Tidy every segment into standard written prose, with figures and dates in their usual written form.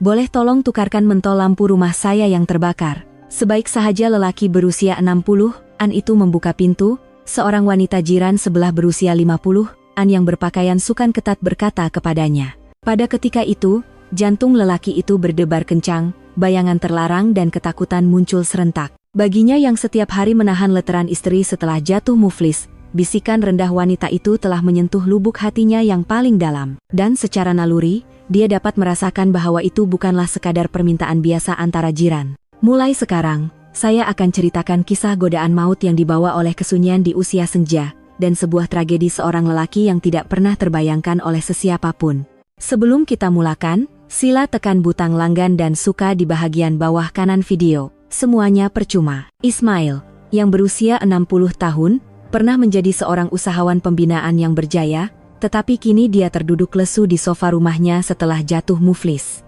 boleh tolong tukarkan mentol lampu rumah saya yang terbakar. Sebaik sahaja lelaki berusia 60-an itu membuka pintu, seorang wanita jiran sebelah berusia 50-an yang berpakaian sukan ketat berkata kepadanya. Pada ketika itu, jantung lelaki itu berdebar kencang, bayangan terlarang dan ketakutan muncul serentak. Baginya yang setiap hari menahan leteran istri setelah jatuh muflis, bisikan rendah wanita itu telah menyentuh lubuk hatinya yang paling dalam. Dan secara naluri, dia dapat merasakan bahwa itu bukanlah sekadar permintaan biasa antara jiran. Mulai sekarang, saya akan ceritakan kisah godaan maut yang dibawa oleh kesunyian di usia senja, dan sebuah tragedi seorang lelaki yang tidak pernah terbayangkan oleh sesiapapun. Sebelum kita mulakan, sila tekan butang langgan dan suka di bahagian bawah kanan video. Semuanya percuma. Ismail, yang berusia 60 tahun, pernah menjadi seorang usahawan pembinaan yang berjaya, tetapi kini dia terduduk lesu di sofa rumahnya setelah jatuh muflis.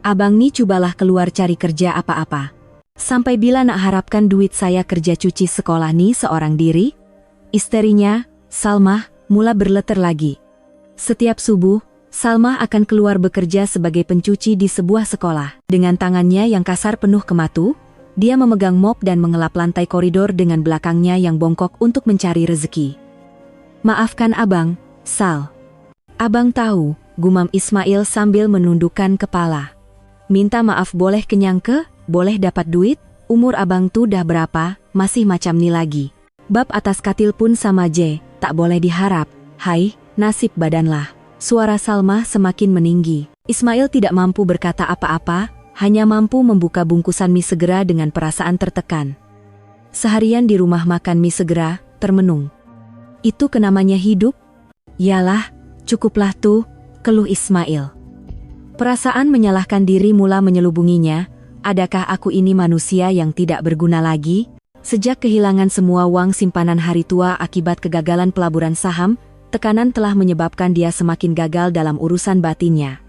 Abang ni cobalah keluar cari kerja apa-apa. Sampai bila nak harapkan duit saya kerja cuci sekolah ni seorang diri? Isterinya, Salmah, mula berleter lagi. Setiap subuh, Salmah akan keluar bekerja sebagai pencuci di sebuah sekolah. Dengan tangannya yang kasar penuh kematu, dia memegang mop dan mengelap lantai koridor dengan belakangnya yang bongkok untuk mencari rezeki. Maafkan abang, Sal. Abang tahu, gumam Ismail sambil menundukkan kepala. Minta maaf boleh kenyang ke? Boleh dapat duit? Umur abang tuh dah berapa? Masih macam ni lagi. Bab atas katil pun sama je, tak boleh diharap. Hai, nasib badanlah. Suara Salmah semakin meninggi. Ismail tidak mampu berkata apa-apa, hanya mampu membuka bungkusan mie segera dengan perasaan tertekan. Seharian di rumah makan mie segera, termenung. Itu kenamanya hidup? Yalah, cukuplah tuh, keluh Ismail. Perasaan menyalahkan diri mula menyelubunginya. Adakah aku ini manusia yang tidak berguna lagi? Sejak kehilangan semua uang simpanan hari tua akibat kegagalan pelaburan saham, tekanan telah menyebabkan dia semakin gagal dalam urusan batinnya.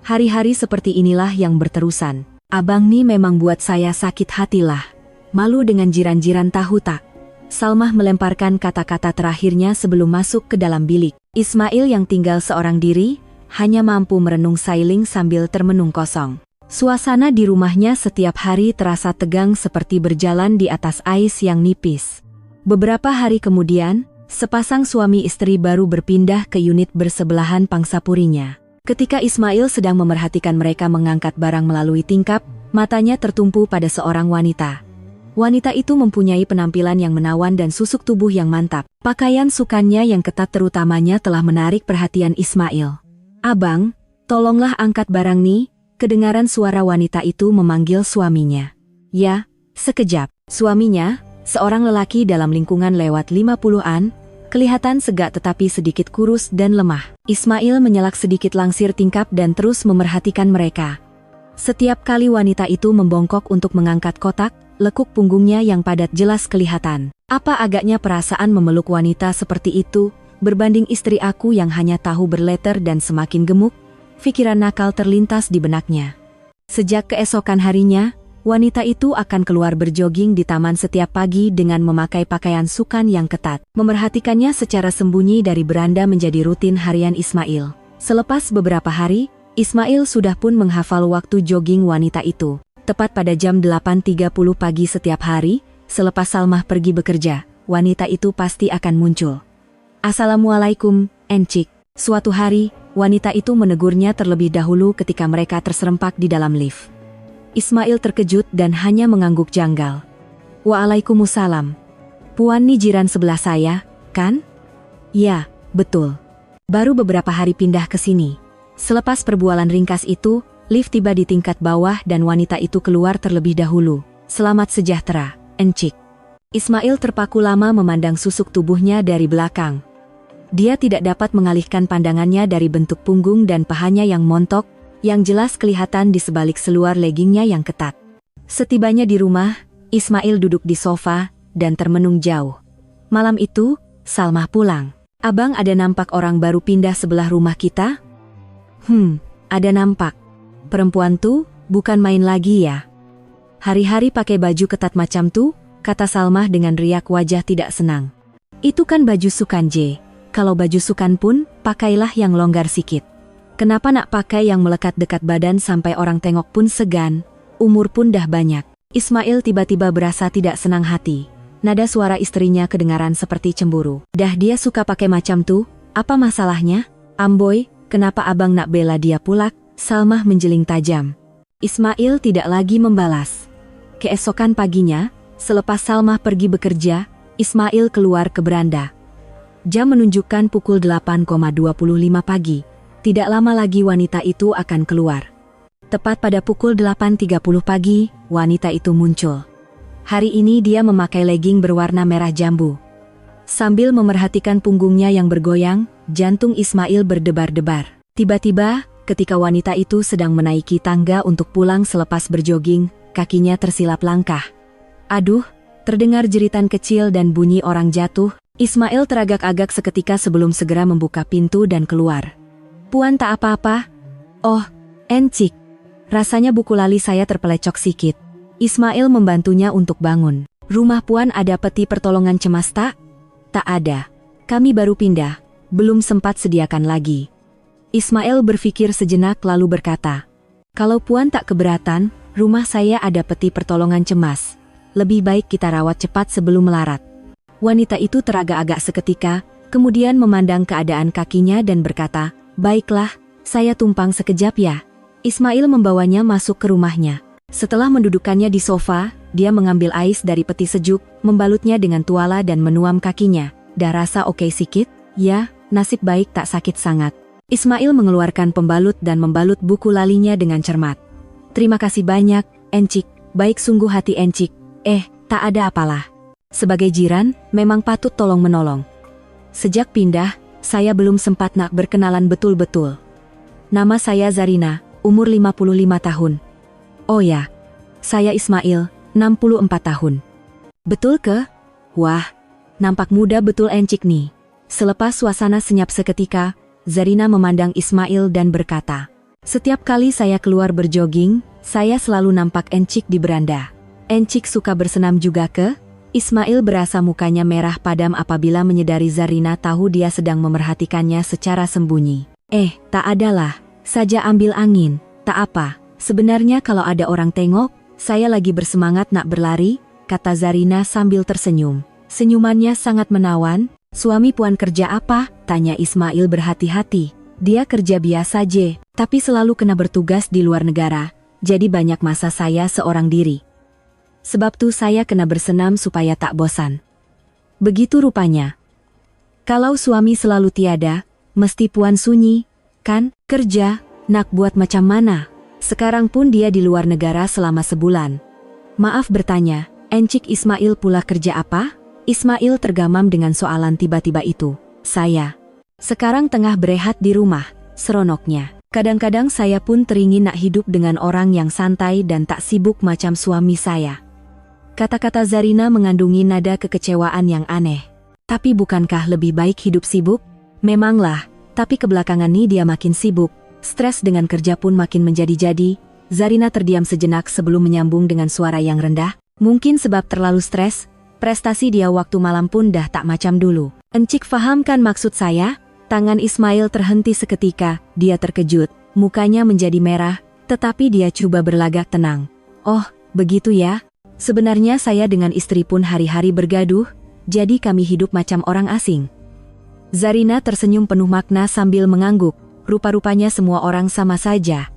Hari-hari seperti inilah yang berterusan. Abang ni memang buat saya sakit hatilah. Malu dengan jiran-jiran tahu tak? Salmah melemparkan kata-kata terakhirnya sebelum masuk ke dalam bilik. Ismail yang tinggal seorang diri, hanya mampu merenung sailing sambil termenung kosong. Suasana di rumahnya setiap hari terasa tegang seperti berjalan di atas ais yang nipis. Beberapa hari kemudian, sepasang suami istri baru berpindah ke unit bersebelahan pangsapurinya. Ketika Ismail sedang memerhatikan mereka mengangkat barang melalui tingkap, matanya tertumpu pada seorang wanita. Wanita itu mempunyai penampilan yang menawan dan susuk tubuh yang mantap. Pakaian sukannya yang ketat terutamanya telah menarik perhatian Ismail. Abang, tolonglah angkat barang nih, kedengaran suara wanita itu memanggil suaminya. Ya, sekejap. Suaminya, seorang lelaki dalam lingkungan lewat 50-an, kelihatan segak tetapi sedikit kurus dan lemah. Ismail menyelak sedikit langsir tingkap dan terus memerhatikan mereka. Setiap kali wanita itu membongkok untuk mengangkat kotak, lekuk punggungnya yang padat jelas kelihatan. Apa agaknya perasaan memeluk wanita seperti itu, berbanding istri aku yang hanya tahu berleter dan semakin gemuk? Pikiran nakal terlintas di benaknya. Sejak keesokan harinya, wanita itu akan keluar berjoging di taman setiap pagi dengan memakai pakaian sukan yang ketat. Memerhatikannya secara sembunyi dari beranda menjadi rutin harian Ismail. Selepas beberapa hari, Ismail sudah pun menghafal waktu jogging wanita itu. Tepat pada jam 8.30 pagi setiap hari, selepas Salmah pergi bekerja, wanita itu pasti akan muncul. Assalamualaikum, Encik. Suatu hari, wanita itu menegurnya terlebih dahulu ketika mereka terserempak di dalam lift. Ismail terkejut dan hanya mengangguk janggal. Waalaikumsalam. Puan ni jiran sebelah saya, kan? Ya, betul. Baru beberapa hari pindah ke sini. Selepas perbualan ringkas itu, lift tiba di tingkat bawah dan wanita itu keluar terlebih dahulu. Selamat sejahtera, Encik. Ismail terpaku lama memandang susuk tubuhnya dari belakang. Dia tidak dapat mengalihkan pandangannya dari bentuk punggung dan pahanya yang montok, yang jelas kelihatan di sebalik seluar leggingnya yang ketat. Setibanya di rumah, Ismail duduk di sofa dan termenung jauh. Malam itu, Salmah pulang. Abang ada nampak orang baru pindah sebelah rumah kita? Ada nampak. Perempuan tuh, bukan main lagi ya. Hari-hari pakai baju ketat macam tuh, kata Salmah dengan riak wajah tidak senang. Itu kan baju sukan J. Kalau baju sukan pun, pakailah yang longgar sikit. Kenapa nak pakai yang melekat dekat badan sampai orang tengok pun segan, umur pun dah banyak. Ismail tiba-tiba berasa tidak senang hati. Nada suara istrinya kedengaran seperti cemburu. Dah dia suka pakai macam tu, apa masalahnya? Amboy, kenapa abang nak bela dia pulak? Salmah menjeling tajam. Ismail tidak lagi membalas. Keesokan paginya, selepas Salmah pergi bekerja, Ismail keluar ke beranda. Jam menunjukkan pukul 8.25 pagi. Tidak lama lagi wanita itu akan keluar. Tepat pada pukul 8.30 pagi, wanita itu muncul. Hari ini dia memakai legging berwarna merah jambu. Sambil memerhatikan punggungnya yang bergoyang, jantung Ismail berdebar-debar. Tiba-tiba, ketika wanita itu sedang menaiki tangga untuk pulang selepas berjoging, kakinya tersilap langkah. Aduh, terdengar jeritan kecil dan bunyi orang jatuh. Ismail teragak-agak seketika sebelum segera membuka pintu dan keluar. Puan tak apa-apa? Oh, encik. Rasanya buku lali saya terpelecok sikit. Ismail membantunya untuk bangun. Rumah Puan ada peti pertolongan cemas tak? Tak ada. Kami baru pindah. Belum sempat sediakan lagi. Ismail berpikir sejenak lalu berkata, kalau Puan tak keberatan, rumah saya ada peti pertolongan cemas. Lebih baik kita rawat cepat sebelum melarat. Wanita itu teragak-agak seketika, kemudian memandang keadaan kakinya dan berkata, baiklah, saya tumpang sekejap ya. Ismail membawanya masuk ke rumahnya. Setelah mendudukkannya di sofa, dia mengambil ais dari peti sejuk, membalutnya dengan tuala dan menuam kakinya. Dah rasa oke sikit? Ya, nasib baik tak sakit sangat. Ismail mengeluarkan pembalut dan membalut buku lalinya dengan cermat. Terima kasih banyak, encik. Baik sungguh hati encik. Tak ada apalah. Sebagai jiran, memang patut tolong-menolong. Sejak pindah, saya belum sempat nak berkenalan betul-betul. Nama saya Zarina, umur 55 tahun. Oh ya, saya Ismail, 64 tahun. Betul ke? Wah, nampak muda betul encik nih. Selepas suasana senyap seketika, Zarina memandang Ismail dan berkata, setiap kali saya keluar berjoging, saya selalu nampak encik di beranda. Encik suka bersenam juga ke? Ismail berasa mukanya merah padam apabila menyadari Zarina tahu dia sedang memerhatikannya secara sembunyi. Tak adalah, saja ambil angin, tak apa. Sebenarnya kalau ada orang tengok, saya lagi bersemangat nak berlari, kata Zarina sambil tersenyum. Senyumannya sangat menawan. Suami Puan kerja apa? Tanya Ismail berhati-hati. Dia kerja biasa je, tapi selalu kena bertugas di luar negara, jadi banyak masa saya seorang diri. Sebab tu saya kena bersenam supaya tak bosan. Begitu rupanya. Kalau suami selalu tiada, mesti Puan sunyi, kan? Kerja, nak buat macam mana? Sekarang pun dia di luar negara selama sebulan. Maaf bertanya, encik Ismail pula kerja apa? Ismail tergamam dengan soalan tiba-tiba itu. Saya. Sekarang tengah berehat di rumah, seronoknya. Kadang-kadang saya pun teringin nak hidup dengan orang yang santai dan tak sibuk macam suami saya. Kata-kata Zarina mengandungi nada kekecewaan yang aneh. Tapi bukankah lebih baik hidup sibuk? Memanglah, tapi kebelakangan ini dia makin sibuk. Stres dengan kerja pun makin menjadi-jadi. Zarina terdiam sejenak sebelum menyambung dengan suara yang rendah. Mungkin sebab terlalu stres, prestasi dia waktu malam pun dah tak macam dulu. Encik fahamkan maksud saya? Tangan Ismail terhenti seketika, dia terkejut. Mukanya menjadi merah, tetapi dia coba berlagak tenang. Oh, begitu ya? Sebenarnya saya dengan istri pun hari-hari bergaduh, jadi kami hidup macam orang asing. Zarina tersenyum penuh makna sambil mengangguk. Rupa-rupanya semua orang sama saja.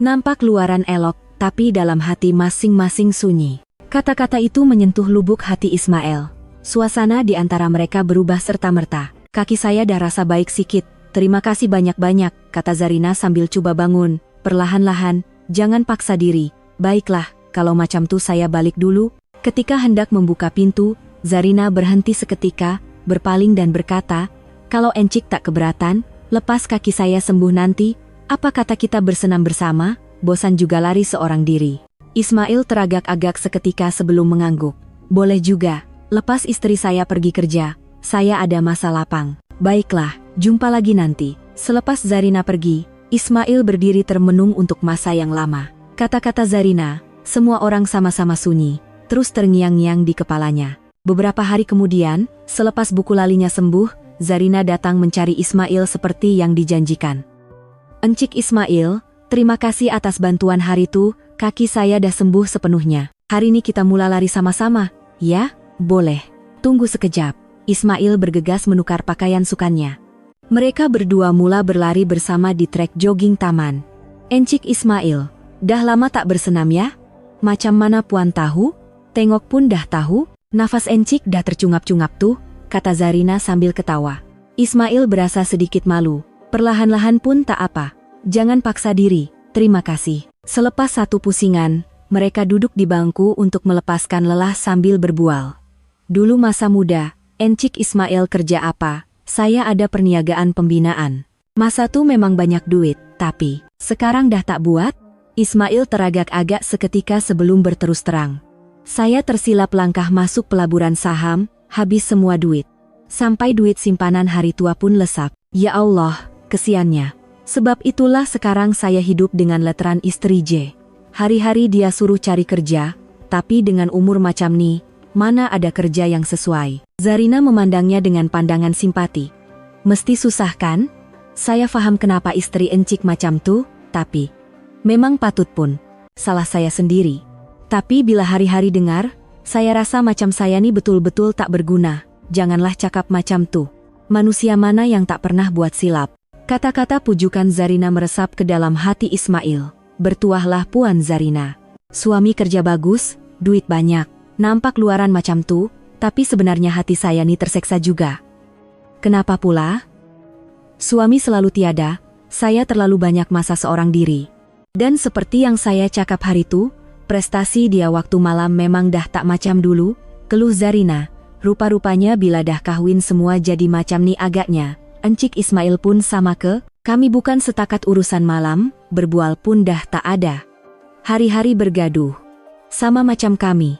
Nampak luaran elok, tapi dalam hati masing-masing sunyi. Kata-kata itu menyentuh lubuk hati Ismail. Suasana di antara mereka berubah serta-merta. Kaki saya dah rasa baik sikit. Terima kasih banyak-banyak, kata Zarina sambil coba bangun. Perlahan-lahan, jangan paksa diri. Baiklah, kalau macam tu saya balik dulu. Ketika hendak membuka pintu, Zarina berhenti seketika, berpaling dan berkata, kalau encik tak keberatan, lepas kaki saya sembuh nanti, apa kata kita bersenam bersama? Bosan juga lari seorang diri. Ismail teragak-agak seketika sebelum mengangguk. Boleh juga, lepas istri saya pergi kerja, saya ada masa lapang. Baiklah, jumpa lagi nanti. Selepas Zarina pergi, Ismail berdiri termenung untuk masa yang lama. Kata-kata Zarina, semua orang sama-sama sunyi, terus terngiang-ngiang di kepalanya. Beberapa hari kemudian, selepas buku lalinya sembuh, Zarina datang mencari Ismail seperti yang dijanjikan. Encik Ismail, terima kasih atas bantuan Haritu, kaki saya dah sembuh sepenuhnya. Hari ini kita mulai lari sama-sama, ya? Boleh. Tunggu sekejap. Ismail bergegas menukar pakaian sukannya. Mereka berdua mula berlari bersama di trek jogging taman. Encik Ismail, dah lama tak bersenam ya? Macam mana Puan tahu? Tengok pun dah tahu, nafas Encik dah tercungap-cungap tuh, kata Zarina sambil ketawa. Ismail berasa sedikit malu. Perlahan-lahan pun tak apa. Jangan paksa diri, terima kasih. Selepas satu pusingan, mereka duduk di bangku untuk melepaskan lelah sambil berbual. Dulu masa muda, Encik Ismail kerja apa? Saya ada perniagaan pembinaan. Masa tuh memang banyak duit, tapi sekarang dah tak buat? Ismail teragak-agak seketika sebelum berterus terang. Saya tersilap langkah masuk pelaburan saham, habis semua duit. Sampai duit simpanan hari tua pun lesap. Ya Allah, kesiannya. Sebab itulah sekarang saya hidup dengan letteran istri J. Hari-hari dia suruh cari kerja, tapi dengan umur macam ni, mana ada kerja yang sesuai. Zarina memandangnya dengan pandangan simpati. Mesti susah kan? Saya faham kenapa istri Encik macam tuh, tapi memang patut pun. Salah saya sendiri. Tapi bila hari-hari dengar, saya rasa macam saya ni betul-betul tak berguna. Janganlah cakap macam tuh. Manusia mana yang tak pernah buat silap? Kata-kata pujukan Zarina meresap ke dalam hati Ismail. Bertuahlah Puan Zarina. Suami kerja bagus, duit banyak. Nampak luaran macam tuh, tapi sebenarnya hati saya ni terseksa juga. Kenapa pula? Suami selalu tiada, saya terlalu banyak masa seorang diri. Dan seperti yang saya cakap hari itu, prestasi dia waktu malam memang dah tak macam dulu, keluh Zarina. Rupa-rupanya bila dah kahwin semua jadi macam ni agaknya. Encik Ismail pun sama ke? Kami bukan setakat urusan malam, berbual pun dah tak ada. Hari-hari bergaduh. Sama macam kami.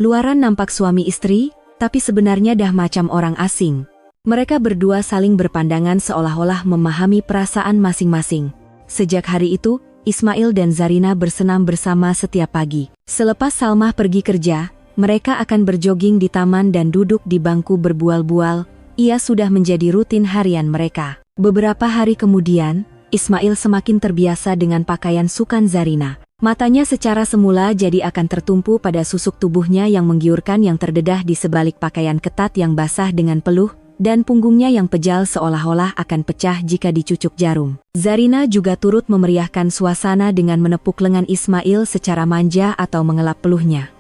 Luaran nampak suami istri, tapi sebenarnya dah macam orang asing. Mereka berdua saling berpandangan seolah-olah memahami perasaan masing-masing. Sejak hari itu, Ismail dan Zarina bersenam bersama setiap pagi. Selepas Salmah pergi kerja, mereka akan berjoging di taman dan duduk di bangku berbual-bual. Ia sudah menjadi rutin harian mereka. Beberapa hari kemudian, Ismail semakin terbiasa dengan pakaian sukan Zarina. Matanya secara semula jadi akan tertumpu pada susuk tubuhnya yang menggiurkan yang terdedah di sebalik pakaian ketat yang basah dengan peluh, dan punggungnya yang pejal seolah-olah akan pecah jika dicucuk jarum. Zarina juga turut memeriahkan suasana dengan menepuk lengan Ismail secara manja atau mengelap peluhnya.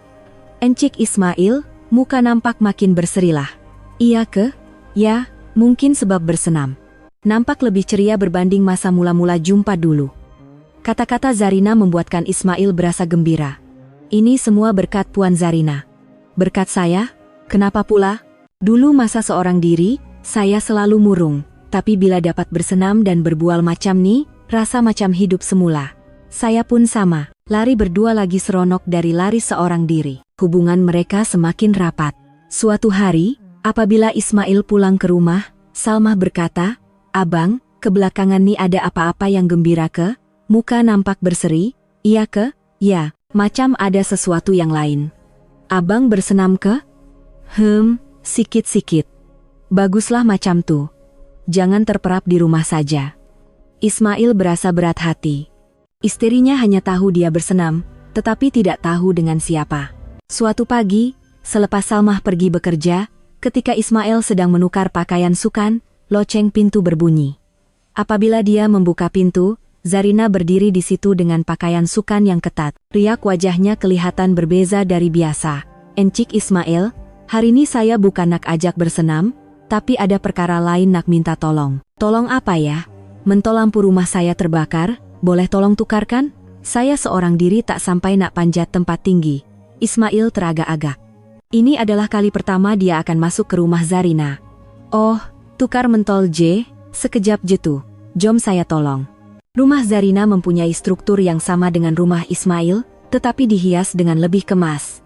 Encik Ismail, muka nampak makin berserilah. Iya ke? Ya, mungkin sebab bersenam. Nampak lebih ceria berbanding masa mula-mula jumpa dulu. Kata-kata Zarina membuatkan Ismail berasa gembira. Ini semua berkat Puan Zarina. Berkat saya? Kenapa pula? Dulu masa seorang diri, saya selalu murung. Tapi bila dapat bersenam dan berbual macam ni, rasa macam hidup semula. Saya pun sama. Lari berdua lagi seronok dari lari seorang diri. Hubungan mereka semakin rapat. Suatu hari, apabila Ismail pulang ke rumah, Salmah berkata, "Abang, kebelakangan ni ada apa-apa yang gembira ke?" Muka nampak berseri. "Iya ke?" "Ya, macam ada sesuatu yang lain." "Abang bersenam ke?" Sikit-sikit." "Baguslah macam tu. Jangan terperap di rumah saja." Ismail berasa berat hati. Istrinya hanya tahu dia bersenam, tetapi tidak tahu dengan siapa. Suatu pagi, selepas Salmah pergi bekerja, ketika Ismail sedang menukar pakaian sukan, loceng pintu berbunyi. Apabila dia membuka pintu, Zarina berdiri di situ dengan pakaian sukan yang ketat. Riak wajahnya kelihatan berbeza dari biasa. "Encik Ismail, hari ini saya bukan nak ajak bersenam, tapi ada perkara lain nak minta tolong." "Tolong apa ya?" "Mentol lampu rumah saya terbakar, boleh tolong tukarkan? Saya seorang diri tak sampai nak panjat tempat tinggi." Ismail teragak-agak. Ini adalah kali pertama dia akan masuk ke rumah Zarina. "Oh, tukar mentol J, sekejap je tu. Jom saya tolong." Rumah Zarina mempunyai struktur yang sama dengan rumah Ismail, tetapi dihias dengan lebih kemas.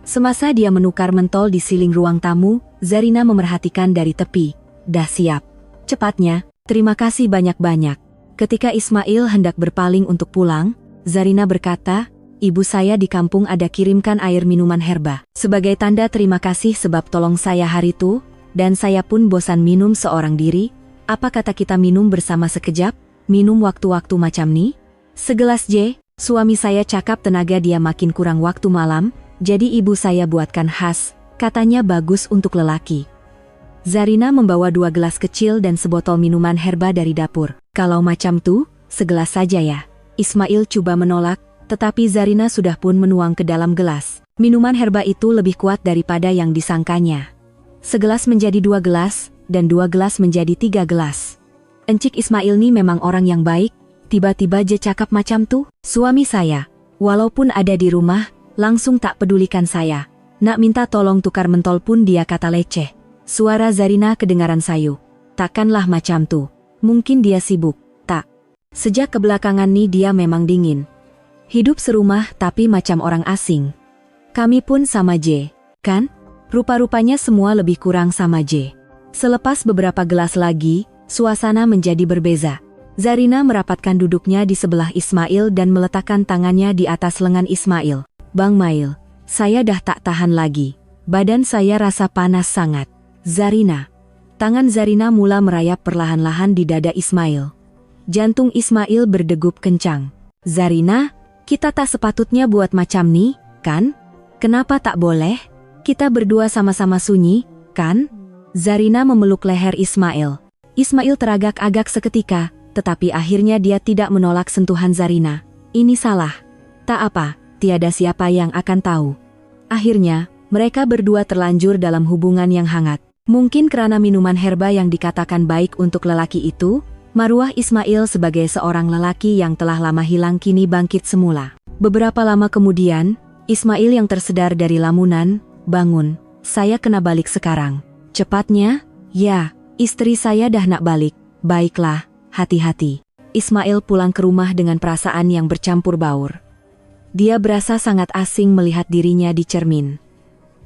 Semasa dia menukar mentol di siling ruang tamu, Zarina memerhatikan dari tepi. "Dah siap. Cepatnya, terima kasih banyak-banyak." Ketika Ismail hendak berpaling untuk pulang, Zarina berkata, "Ibu saya di kampung ada kirimkan air minuman herba. Sebagai tanda terima kasih sebab tolong saya hari itu, dan saya pun bosan minum seorang diri, apa kata kita minum bersama sekejap?" minum waktu-waktu macam ni? Segelas J, suami saya cakap tenaga dia makin kurang waktu malam, jadi ibu saya buatkan khas, katanya bagus untuk lelaki. Zarina membawa 2 gelas kecil dan sebotol minuman herba dari dapur. Kalau macam tuh, segelas saja ya. Ismail coba menolak, tetapi Zarina sudah pun menuang ke dalam gelas. Minuman herba itu lebih kuat daripada yang disangkanya. Segelas menjadi 2 gelas, dan 2 gelas menjadi 3 gelas. Encik Ismail nih memang orang yang baik, tiba-tiba je cakap macam tuh. Suami saya, walaupun ada di rumah, langsung tak pedulikan saya. Nak minta tolong tukar mentol pun dia kata leceh. Suara Zarina kedengaran sayu. Takkanlah macam tuh. Mungkin dia sibuk. Tak. Sejak kebelakangan nih dia memang dingin. Hidup serumah tapi macam orang asing. Kami pun sama J. Kan? Rupa-rupanya semua lebih kurang sama J. Selepas beberapa gelas lagi, suasana menjadi berbeza. Zarina merapatkan duduknya di sebelah Ismail dan meletakkan tangannya di atas lengan Ismail. Bang Mail, saya dah tak tahan lagi. Badan saya rasa panas sangat. Zarina. Tangan Zarina mula merayap perlahan-lahan di dada Ismail. Jantung Ismail berdegup kencang. Zarina, kita tak sepatutnya buat macam nih, kan? Kenapa tak boleh? Kita berdua sama-sama sunyi, kan? Zarina memeluk leher Ismail. Ismail teragak-agak seketika, tetapi akhirnya dia tidak menolak sentuhan Zarina. Ini salah. Tak apa, tiada siapa yang akan tahu. Akhirnya, mereka berdua terlanjur dalam hubungan yang hangat. Mungkin karena minuman herba yang dikatakan baik untuk lelaki itu, maruah Ismail sebagai seorang lelaki yang telah lama hilang kini bangkit semula. Beberapa lama kemudian, Ismail yang tersedar dari lamunan, bangun. Saya kena balik sekarang. Cepatnya? Ya, istri saya dah nak balik. Baiklah, hati-hati. Ismail pulang ke rumah dengan perasaan yang bercampur baur. Dia berasa sangat asing melihat dirinya di cermin.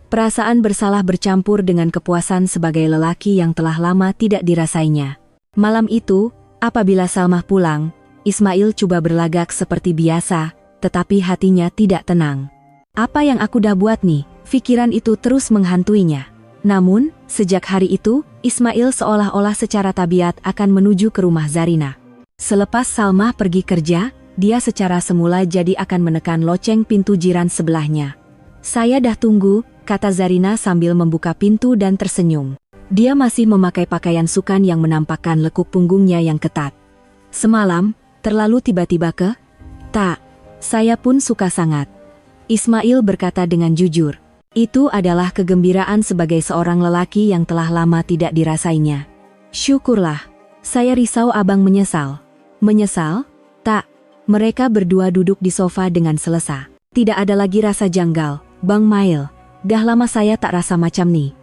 Perasaan bersalah bercampur dengan kepuasan sebagai lelaki yang telah lama tidak dirasainya. Malam itu, apabila Salmah pulang, Ismail coba berlagak seperti biasa, tetapi hatinya tidak tenang. Apa yang aku dah buat nih? Pikiran itu terus menghantuinya. Namun, sejak hari itu, Ismail seolah-olah secara tabiat akan menuju ke rumah Zarina. Selepas Salmah pergi kerja, dia secara semula jadi akan menekan loceng pintu jiran sebelahnya. Saya dah tunggu, kata Zarina sambil membuka pintu dan tersenyum. Dia masih memakai pakaian sukan yang menampakkan lekuk punggungnya yang ketat. Semalam, terlalu tiba-tiba ke? Tak, saya pun suka sangat. Ismail berkata dengan jujur. Itu adalah kegembiraan sebagai seorang lelaki yang telah lama tidak dirasainya. Syukurlah, saya risau abang menyesal. Menyesal? Tak, mereka berdua duduk di sofa dengan selesa. Tidak ada lagi rasa janggal, Bang Mail. Dah lama saya tak rasa macam nih.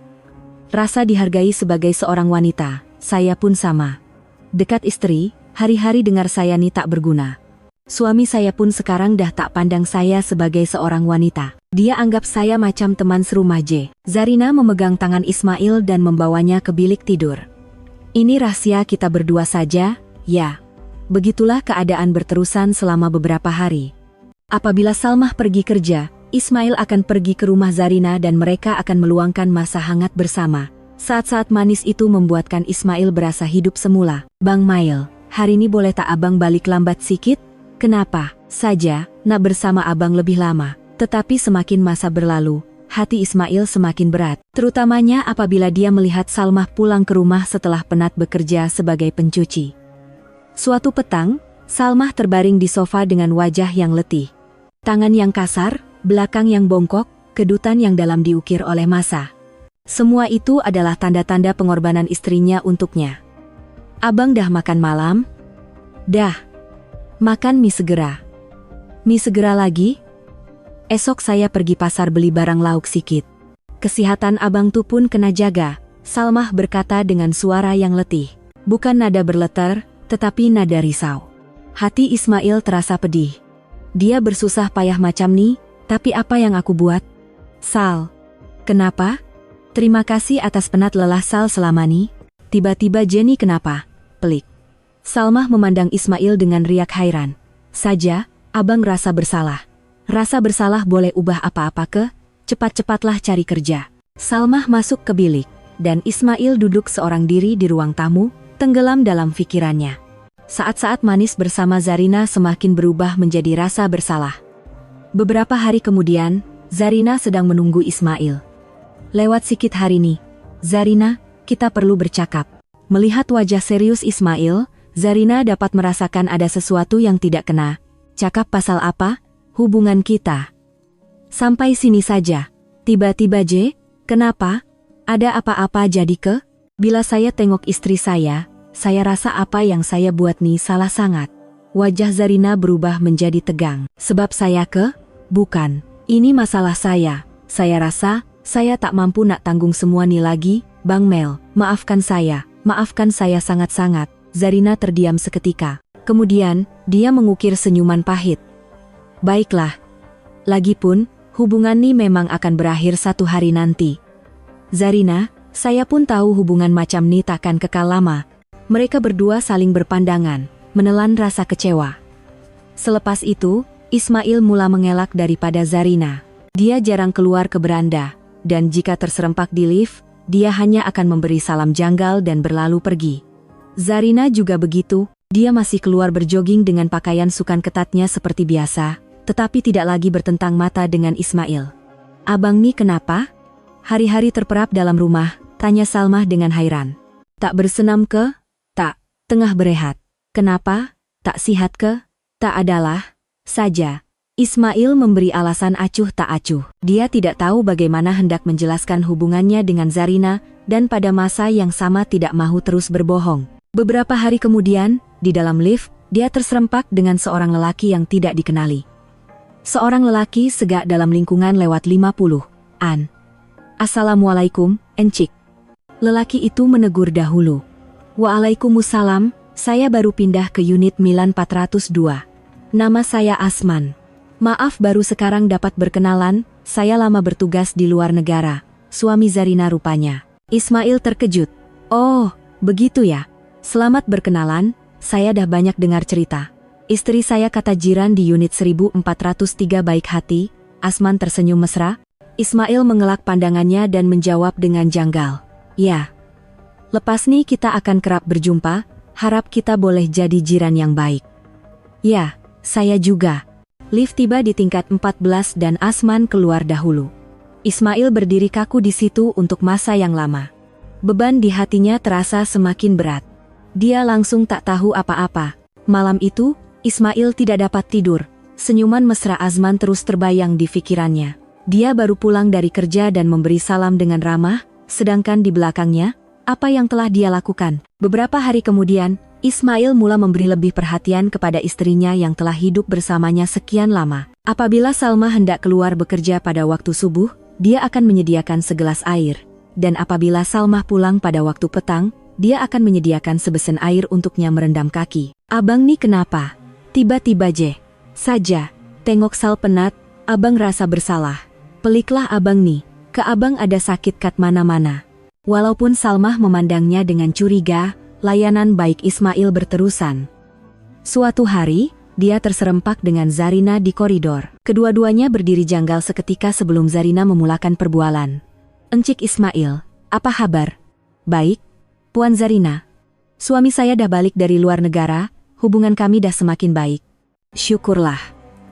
Rasa dihargai sebagai seorang wanita, saya pun sama. Dekat istri, hari-hari dengar saya nih tak berguna. Suami saya pun sekarang dah tak pandang saya sebagai seorang wanita. Dia anggap saya macam teman serumah J. Zarina memegang tangan Ismail dan membawanya ke bilik tidur. Ini rahasia kita berdua saja, ya. Begitulah keadaan berterusan selama beberapa hari. Apabila Salmah pergi kerja, Ismail akan pergi ke rumah Zarina dan mereka akan meluangkan masa hangat bersama. Saat-saat manis itu membuatkan Ismail berasa hidup semula. Bang Mail, hari ini boleh tak abang balik lambat sikit? Kenapa? Saja, nak bersama abang lebih lama. Tetapi semakin masa berlalu, hati Ismail semakin berat. Terutamanya apabila dia melihat Salmah pulang ke rumah setelah penat bekerja sebagai pencuci. Suatu petang, Salmah terbaring di sofa dengan wajah yang letih. Tangan yang kasar, belakang yang bongkok, kedutan yang dalam diukir oleh masa. Semua itu adalah tanda-tanda pengorbanan istrinya untuknya. Abang dah makan malam? Dah. Makan mie segera. Mie segera lagi? Esok saya pergi pasar beli barang lauk sikit. Kesehatan abang tuh pun kena jaga, Salmah berkata dengan suara yang letih. Bukan nada berleter, tetapi nada risau. Hati Ismail terasa pedih. Dia bersusah payah macam nih, tapi apa yang aku buat? Sal. Kenapa? Terima kasih atas penat lelah Sal selama ini. Tiba-tiba Jenny kenapa? Pelik. Salmah memandang Ismail dengan riak hairan. Saja, abang rasa bersalah. Rasa bersalah boleh ubah apa-apa ke? Cepat-cepatlah cari kerja. Salmah masuk ke bilik, dan Ismail duduk seorang diri di ruang tamu, tenggelam dalam pikirannya. Saat-saat manis bersama Zarina semakin berubah menjadi rasa bersalah. Beberapa hari kemudian, Zarina sedang menunggu Ismail. Lewat sikit hari nih, Zarina, kita perlu bercakap. Melihat wajah serius Ismail, Zarina dapat merasakan ada sesuatu yang tidak kena. Cakap pasal apa? Hubungan kita. Sampai sini saja. Tiba-tiba kenapa? Ada apa-apa jadi ke? Bila saya tengok istri saya rasa apa yang saya buat nih salah sangat. Wajah Zarina berubah menjadi tegang. Sebab saya ke? Bukan. Ini masalah saya. Saya rasa, saya tak mampu nak tanggung semua nih lagi, Bang Mel. Maafkan saya sangat-sangat. Zarina terdiam seketika. Kemudian, dia mengukir senyuman pahit. Baiklah. Lagipun, hubungan nih memang akan berakhir satu hari nanti. Zarina, saya pun tahu hubungan macam nih takkan kekal lama. Mereka berdua saling berpandangan, menelan rasa kecewa. Selepas itu, Ismail mula mengelak daripada Zarina. Dia jarang keluar ke beranda, dan jika terserempak di lift, dia hanya akan memberi salam janggal dan berlalu pergi. Zarina juga begitu, dia masih keluar berjoging dengan pakaian sukan ketatnya seperti biasa, tetapi tidak lagi bertentang mata dengan Ismail. Abang nih kenapa? Hari-hari terperap dalam rumah, tanya Salmah dengan hairan. Tak bersenam ke? Tak. Tengah berehat. Kenapa? Tak sihat ke? Tak adalah. Saja. Ismail memberi alasan acuh tak acuh. Dia tidak tahu bagaimana hendak menjelaskan hubungannya dengan Zarina, dan pada masa yang sama tidak mahu terus berbohong. Beberapa hari kemudian, di dalam lift, dia terserempak dengan seorang lelaki yang tidak dikenali. Seorang lelaki segak dalam lingkungan lewat 50-an. Assalamualaikum, Encik. Lelaki itu menegur dahulu. Waalaikumsalam, saya baru pindah ke unit Milan 402. Nama saya Asman. Maaf baru sekarang dapat berkenalan, saya lama bertugas di luar negara. Suami Zarina rupanya. Ismail terkejut. Oh, begitu ya. Selamat berkenalan, saya dah banyak dengar cerita. Istri saya kata jiran di unit 1403 baik hati. Asman tersenyum mesra. Ismail mengelak pandangannya dan menjawab dengan janggal. Ya. Lepas nih kita akan kerap berjumpa, harap kita boleh jadi jiran yang baik. Ya, saya juga. Lift tiba di tingkat 14 dan Asman keluar dahulu. Ismail berdiri kaku di situ untuk masa yang lama. Beban di hatinya terasa semakin berat. Dia langsung tak tahu apa-apa. Malam itu, Ismail tidak dapat tidur. Senyuman mesra Asman terus terbayang di pikirannya. Dia baru pulang dari kerja dan memberi salam dengan ramah, sedangkan di belakangnya, apa yang telah dia lakukan. Beberapa hari kemudian, Ismail mula memberi lebih perhatian kepada istrinya yang telah hidup bersamanya sekian lama. Apabila Salma hendak keluar bekerja pada waktu subuh, dia akan menyediakan segelas air. Dan apabila Salma pulang pada waktu petang, dia akan menyediakan sebesen air untuknya merendam kaki. Abang nih kenapa? Tiba-tiba saja, tengok Sal penat, abang rasa bersalah. Peliklah abang nih, ke abang ada sakit kat mana-mana. Walaupun Salmah memandangnya dengan curiga, layanan baik Ismail berterusan. Suatu hari, dia terserempak dengan Zarina di koridor. Kedua-duanya berdiri janggal seketika sebelum Zarina memulakan perbualan. Encik Ismail, apa kabar? Baik, Puan Zarina. Suami saya dah balik dari luar negara, hubungan kami dah semakin baik. Syukurlah.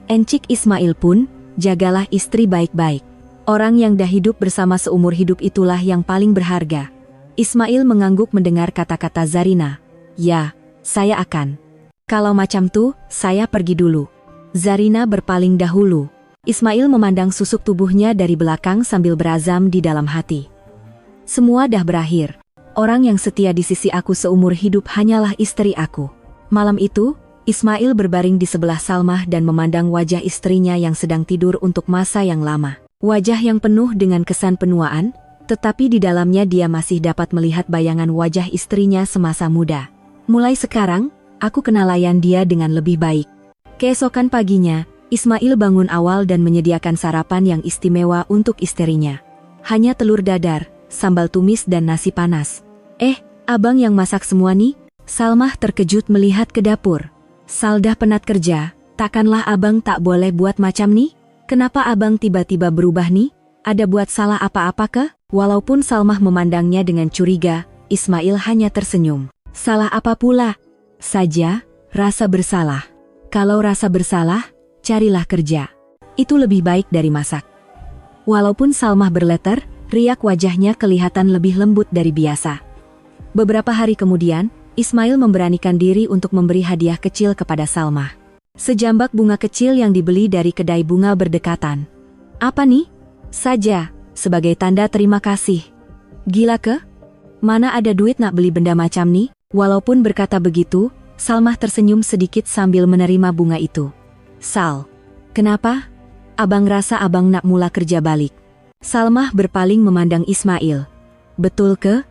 Encik Ismail pun, jagalah istri baik-baik. Orang yang dah hidup bersama seumur hidup itulah yang paling berharga. Ismail mengangguk mendengar kata-kata Zarina. Ya, saya akan. Kalau macam tuh, saya pergi dulu. Zarina berpaling dahulu. Ismail memandang susuk tubuhnya dari belakang sambil berazam di dalam hati. Semua dah berakhir. Orang yang setia di sisi aku seumur hidup hanyalah istri aku. Malam itu, Ismail berbaring di sebelah Salmah dan memandang wajah istrinya yang sedang tidur untuk masa yang lama. Wajah yang penuh dengan kesan penuaan, tetapi di dalamnya dia masih dapat melihat bayangan wajah istrinya semasa muda. Mulai sekarang, aku kenal layan dia dengan lebih baik. Keesokan paginya, Ismail bangun awal dan menyediakan sarapan yang istimewa untuk istrinya. Hanya telur dadar, sambal tumis dan nasi panas. Abang yang masak semua nih? Salmah terkejut melihat ke dapur. Saldah penat kerja, takkanlah abang tak boleh buat macam nih? Kenapa abang tiba-tiba berubah nih? Ada buat salah apa-apa kah? Walaupun Salmah memandangnya dengan curiga, Ismail hanya tersenyum. Salah apa pula? saja rasa bersalah. Kalau rasa bersalah, carilah kerja. Itu lebih baik dari masak. Walaupun Salmah berleter, riak wajahnya kelihatan lebih lembut dari biasa. Beberapa hari kemudian, Ismail memberanikan diri untuk memberi hadiah kecil kepada Salmah. Sejambak bunga kecil yang dibeli dari kedai bunga berdekatan. Apa nih? Saja, sebagai tanda terima kasih. Gila ke? Mana ada duit nak beli benda macam nih? Walaupun berkata begitu, Salmah tersenyum sedikit sambil menerima bunga itu. Sal, kenapa? Abang rasa abang nak mula kerja balik. Salmah berpaling memandang Ismail. Betul ke?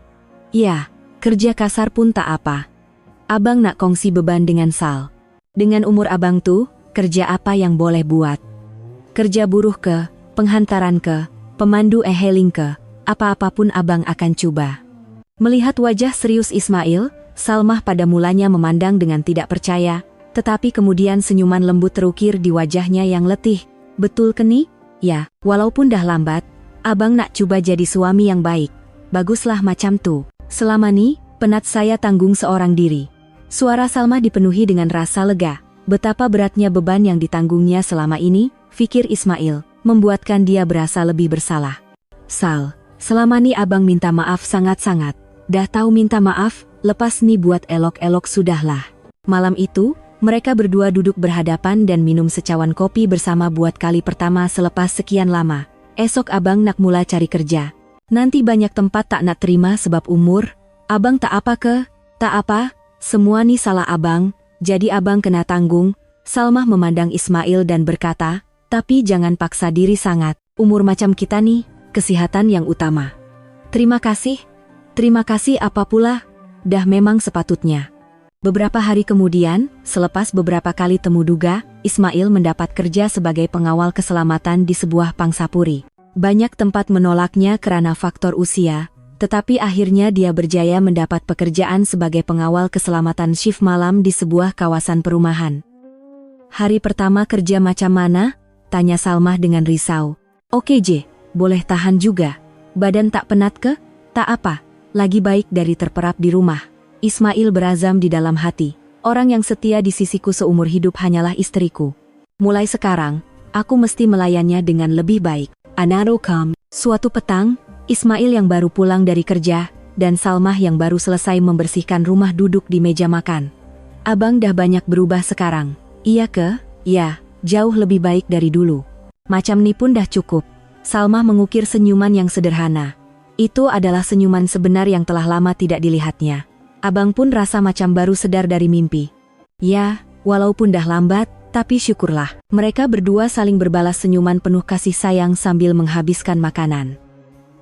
Ya, kerja kasar pun tak apa. Abang nak kongsi beban dengan Sal. Dengan umur abang tuh, kerja apa yang boleh buat? Kerja buruh ke, penghantaran ke, pemandu e-hailing ke, apa-apapun abang akan coba. Melihat wajah serius Ismail, Salmah pada mulanya memandang dengan tidak percaya, tetapi kemudian senyuman lembut terukir di wajahnya yang letih. Betul ke nih? Ya, walaupun dah lambat, abang nak coba jadi suami yang baik. Baguslah macam tuh. Selama nih, penat saya tanggung seorang diri. Suara Salmah dipenuhi dengan rasa lega. Betapa beratnya beban yang ditanggungnya selama ini, pikir Ismail, membuatkan dia berasa lebih bersalah. Sal, selama nih abang minta maaf sangat-sangat. Dah tahu minta maaf, lepas nih buat elok-elok sudahlah. Malam itu, mereka berdua duduk berhadapan dan minum secawan kopi bersama buat kali pertama selepas sekian lama. Esok abang nak mula cari kerja. Nanti banyak tempat tak nak terima sebab umur. Abang tak apa ke? Tak apa, semua nih salah abang, jadi abang kena tanggung. Salmah memandang Ismail dan berkata, tapi jangan paksa diri sangat. Umur macam kita nih, kesehatan yang utama. Terima kasih apa pula? Dah memang sepatutnya. Beberapa hari kemudian, selepas beberapa kali temu duga, Ismail mendapat kerja sebagai pengawal keselamatan di sebuah pangsapuri. Banyak tempat menolaknya karena faktor usia, tetapi akhirnya dia berjaya mendapat pekerjaan sebagai pengawal keselamatan shift malam di sebuah kawasan perumahan. Hari pertama kerja macam mana? Tanya Salmah dengan risau. Oke Je, boleh tahan juga. Badan tak penat ke? Tak apa, lagi baik dari terperap di rumah. Ismail berazam di dalam hati. Orang yang setia di sisiku seumur hidup hanyalah istriku. Mulai sekarang, aku mesti melayannya dengan lebih baik. Anarokam. Suatu petang, Ismail yang baru pulang dari kerja, dan Salmah yang baru selesai membersihkan rumah duduk di meja makan. Abang dah banyak berubah sekarang. Iya ke? Ya, jauh lebih baik dari dulu. Macam ni pun dah cukup. Salmah mengukir senyuman yang sederhana. Itu adalah senyuman sebenar yang telah lama tidak dilihatnya. Abang pun rasa macam baru sedar dari mimpi. Ya, walaupun dah lambat, tapi syukurlah. Mereka berdua saling berbalas senyuman penuh kasih sayang sambil menghabiskan makanan.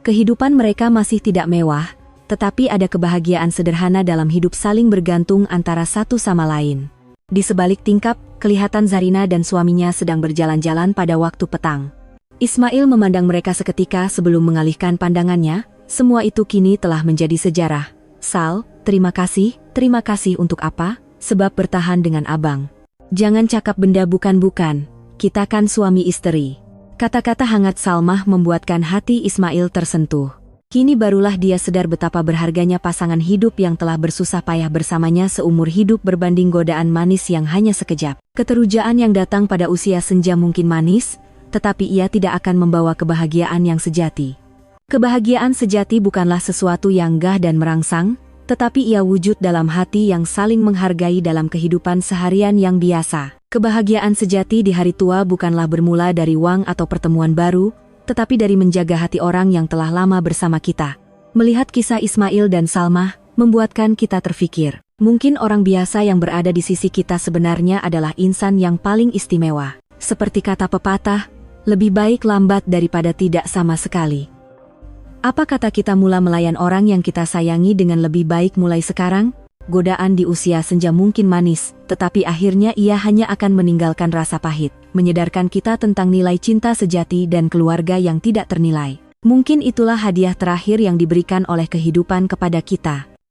Kehidupan mereka masih tidak mewah, tetapi ada kebahagiaan sederhana dalam hidup saling bergantung antara satu sama lain. Di sebalik tingkap, kelihatan Zarina dan suaminya sedang berjalan-jalan pada waktu petang. Ismail memandang mereka seketika sebelum mengalihkan pandangannya. Semua itu kini telah menjadi sejarah. Sal, terima kasih untuk apa? Sebab bertahan dengan abang. Jangan cakap benda bukan-bukan, kita kan suami istri. Kata-kata hangat Salmah membuatkan hati Ismail tersentuh. Kini barulah dia sadar betapa berharganya pasangan hidup yang telah bersusah payah bersamanya seumur hidup berbanding godaan manis yang hanya sekejap. Keterujaan yang datang pada usia senja mungkin manis, tetapi ia tidak akan membawa kebahagiaan yang sejati. Kebahagiaan sejati bukanlah sesuatu yang gah dan merangsang, tetapi ia wujud dalam hati yang saling menghargai dalam kehidupan seharian yang biasa. Kebahagiaan sejati di hari tua bukanlah bermula dari uang atau pertemuan baru, tetapi dari menjaga hati orang yang telah lama bersama kita. Melihat kisah Ismail dan Salmah, membuatkan kita terfikir, mungkin orang biasa yang berada di sisi kita sebenarnya adalah insan yang paling istimewa. Seperti kata pepatah, lebih baik lambat daripada tidak sama sekali. Apa kata kita mula melayan orang yang kita sayangi dengan lebih baik mulai sekarang? Godaan di usia senja mungkin manis, tetapi akhirnya ia hanya akan meninggalkan rasa pahit, menyadarkan kita tentang nilai cinta sejati dan keluarga yang tidak ternilai. Mungkin itulah hadiah terakhir yang diberikan oleh kehidupan kepada kita.